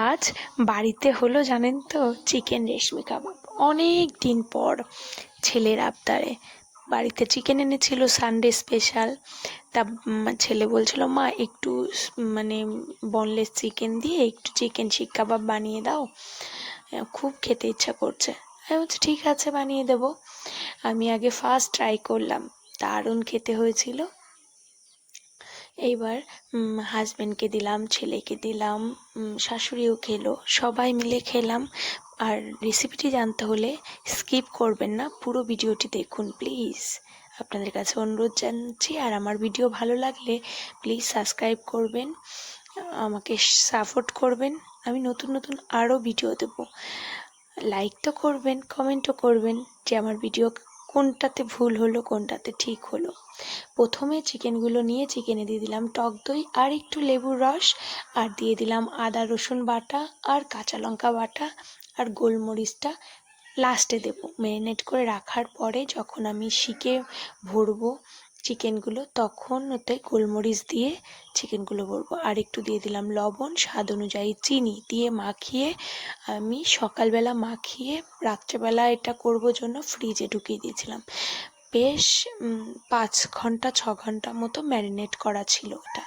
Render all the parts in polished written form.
আজ বাড়িতে হলো জানেন তো চিকেন রেশমি কাবাব। অনেক দিন পর ছেলের আবদারে বাড়িতে চিকেন এনেছিল, সানডে স্পেশাল। তা ছেলে বলছিল, মা একটু মানে বোনলেস চিকেন দিয়ে একটু চিকেন শিক কাবাব বানিয়ে দাও, খুব খেতে ইচ্ছা করছে। আমি বলছি ঠিক আছে, বানিয়ে দেবো। আমি আগে ফার্স্ট ট্রাই করলাম, দারুণ খেতে হয়েছিল। এইবার হাজব্যান্ডকে দিলাম, ছেলেকে দিলাম, শাশুড়িও খেলো, সবাই মিলে খেলাম। আর রেসিপিটি জানতে হলে স্কিপ করবেন না, পুরো ভিডিওটি দেখুন প্লিজ। আপনাদের কাছে অনুরোধ জানাচ্ছি। আর আমার ভিডিও ভালো লাগলে প্লিজ সাবস্ক্রাইব করবেন, আমাকে সাপোর্ট করবেন। আমি নতুন নতুন আরও ভিডিও দেবো। লাইক তো করবেন, কমেন্টও করবেন যে আমার ভিডিও কোনটাতে ভুল হলো, কোনটাতে ঠিক হলো। প্রথমে চিকেনগুলো নিয়ে চিকেনে দিয়ে দিলাম টক দই আর একটু লেবুর রস, আর দিয়ে দিলাম আদা রসুন বাটা আর কাঁচা লঙ্কা বাটা, আর গোলমরিচটা লাস্টে দেবো। ম্যারিনেট করে রাখার পরে যখন আমি শিকে ভরবো চিকেনগুলো, তখন ওতে গোলমরিচ দিয়ে চিকেনগুলো ভরবো। আর একটু দিয়ে দিলাম লবণ, স্বাদ অনুযায়ী চিনি দিয়ে মাখিয়ে আমি সকালবেলা মাখিয়ে রাত্রেবেলা এটা করবো জন্য ফ্রিজে ঢুকিয়ে দিয়েছিলাম। বেশ 5 ঘন্টা 6 ঘন্টা মতো ম্যারিনেট করা ছিল ওটা।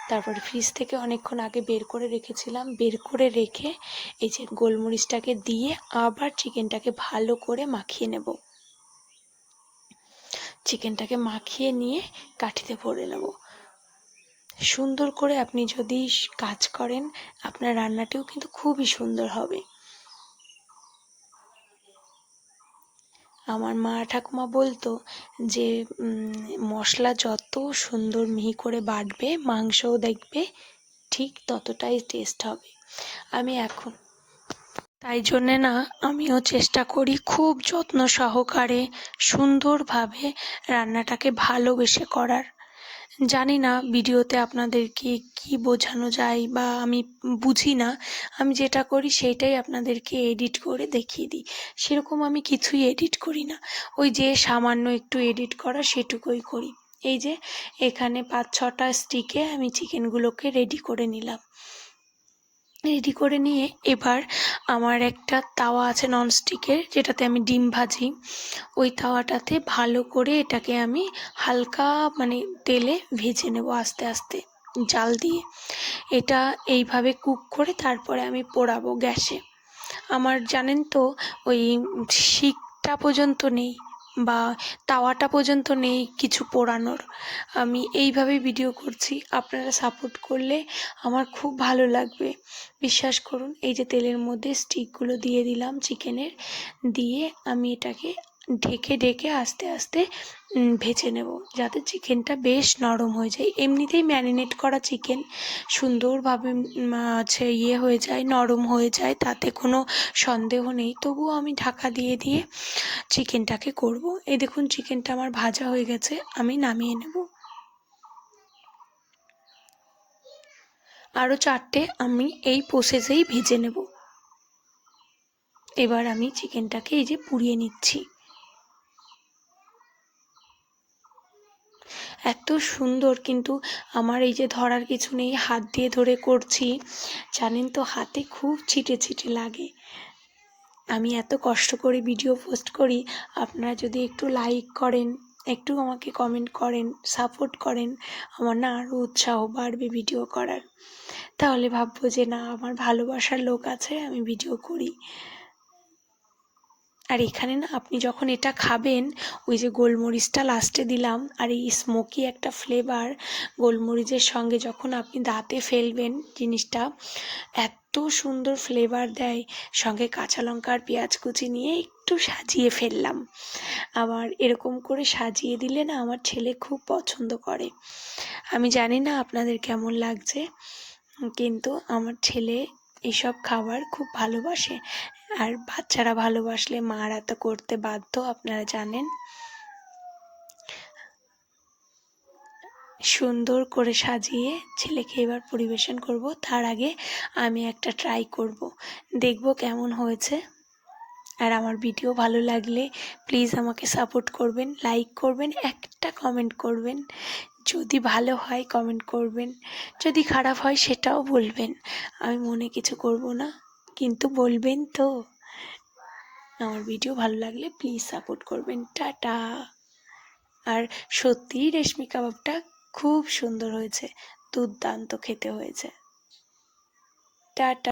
তারপরে ফ্রিজ থেকে অনেকক্ষণ আগে বের করে রেখেছিলাম। বের করে রেখে এই যে গোলমরিচটাকে দিয়ে আবার চিকেনটাকে ভালো করে মাখিয়ে নেব। চিকেনটাকে মাখিয়ে নিয়ে কাঠিতে ভরে নেব। সুন্দর করে আপনি যদি কাজ করেন, আপনার রান্নাটিও কিন্তু খুবই সুন্দর হবে। আমার মা ঠাকুমা বলতো যে মশলা যত সুন্দর মিহি করে বাটবে, মাংসও দেখবে ঠিক ততটাই টেস্ট হবে। আমি এখন তাই জন্যে না, আমিও চেষ্টা করি খুব যত্ন সহকারে সুন্দরভাবে রান্নাটাকে ভালোবেসে করার। জানি না ভিডিওতে আপনাদেরকে কি বোঝানো যায় বা আমি বুঝি না। আমি যেটা করি সেইটাই আপনাদেরকে এডিট করে দেখিয়ে দিই। সেরকম আমি কিছুই এডিট করি না, ওই যে সামান্য একটু এডিট করা সেটুকুই করি। এই যে এখানে 5-6টা স্টিকে আমি চিকেনগুলোকে রেডি করে নিলাম। রেডি করে নিয়ে এবার আমার একটা তাওয়া আছে ননস্টিকের, যেটাতে আমি ডিম ভাজি। ওই তাওয়াটাতে ভালো করে এটাকে আমি হালকা তেলে ভেজে নেব আস্তে আস্তে জাল দিয়ে। এটা এইভাবে কুক করে তারপরে আমি পোড়াবো গ্যাসে। আমার জানেন তো ওই শিকটা পর্যন্ত নেই বা তাওয়াটা পর্যন্ত নেই কিছু পোড়ানোর। আমি এইভাবেই ভিডিও করছি, আপনারা সাপোর্ট করলে আমার খুব ভালো লাগবে, বিশ্বাস করুন। এই যে তেলের মধ্যে স্টিকগুলো দিয়ে দিলাম চিকেনের, দিয়ে আমি এটাকে ঢেকে ঢেকে আস্তে আস্তে ভেজে নেব, যাতে চিকেনটা বেশ নরম হয়ে যায়। এমনিতেই ম্যারিনেট করা চিকেন সুন্দরভাবে হয়ে যায়, নরম হয়ে যায়, তাতে কোনো সন্দেহ নেই। তবুও আমি ঢাকা দিয়ে দিয়ে চিকেনটাকে করব। এই দেখুন চিকেনটা আমার ভাজা হয়ে গেছে, আমি নামিয়ে নেব। আরও 4টে আমি এই প্রসেসেই ভেজে নেব। এবার আমি চিকেনটাকে এই যে পুড়িয়ে নিচ্ছি। এত সুন্দর, কিন্তু আমার এই যে ধরার কিছু নেই, হাত দিয়ে ধরে করছি, জানেন তো হাতে খুব ছিটে ছিটে লাগে। আমি এত কষ্ট করে ভিডিও পোস্ট করি, আপনারা যদি একটু লাইক করেন, একটু আমাকে কমেন্ট করেন, সাপোর্ট করেন, আমার না আরও উৎসাহ বাড়বে ভিডিও করার। তাহলে ভাববো যে না, আমার ভালোবাসার লোক আছে, আমি ভিডিও করি। আর এখানে না আপনি যখন এটা খাবেন, ওই যে গোলমরিচটা লাস্টে দিলাম, আর এই স্মোকি একটা ফ্লেভার গোলমরিচের সঙ্গে যখন আপনি দাঁতে ফেলবেন, জিনিসটা এত সুন্দর ফ্লেভার দেয়। সঙ্গে কাঁচা লঙ্কা আর পেঁয়াজ কুচি নিয়ে একটু সাজিয়ে ফেললাম। আবার এরকম করে সাজিয়ে দিলে না আমার ছেলে খুব পছন্দ করে। আমি জানি না আপনাদের কেমন লাগছে, কিন্তু আমার ছেলে এসব খাবার খুব ভালোবাসে। আর বাচ্চারা ভালোবাসলে মারা তো করতে বাধ্য, আপনারা জানেন। সুন্দর করে সাজিয়ে ছেলেকে এবার পরিবেশন করব। তার আগে আমি একটা ট্রাই করব, দেখব কেমন হয়েছে। আর আমার ভিডিও ভালো লাগলে প্লিজ আমাকে সাপোর্ট করবেন, লাইক করবেন, একটা কমেন্ট করবেন। যদি ভালো হয় কমেন্ট করবেন, যদি খারাপ হয় সেটাও বলবেন। আমি মনে কিছু করব না, কিন্তু বলবেন তো। আমার ভিডিও ভালো লাগলে প্লিজ সাপোর্ট করবেন। টাটা। আর সত্যিই রেশমি কাবাবটা খুব সুন্দর হয়েছে, দুর্দান্ত খেতে হয়েছে। টাটা।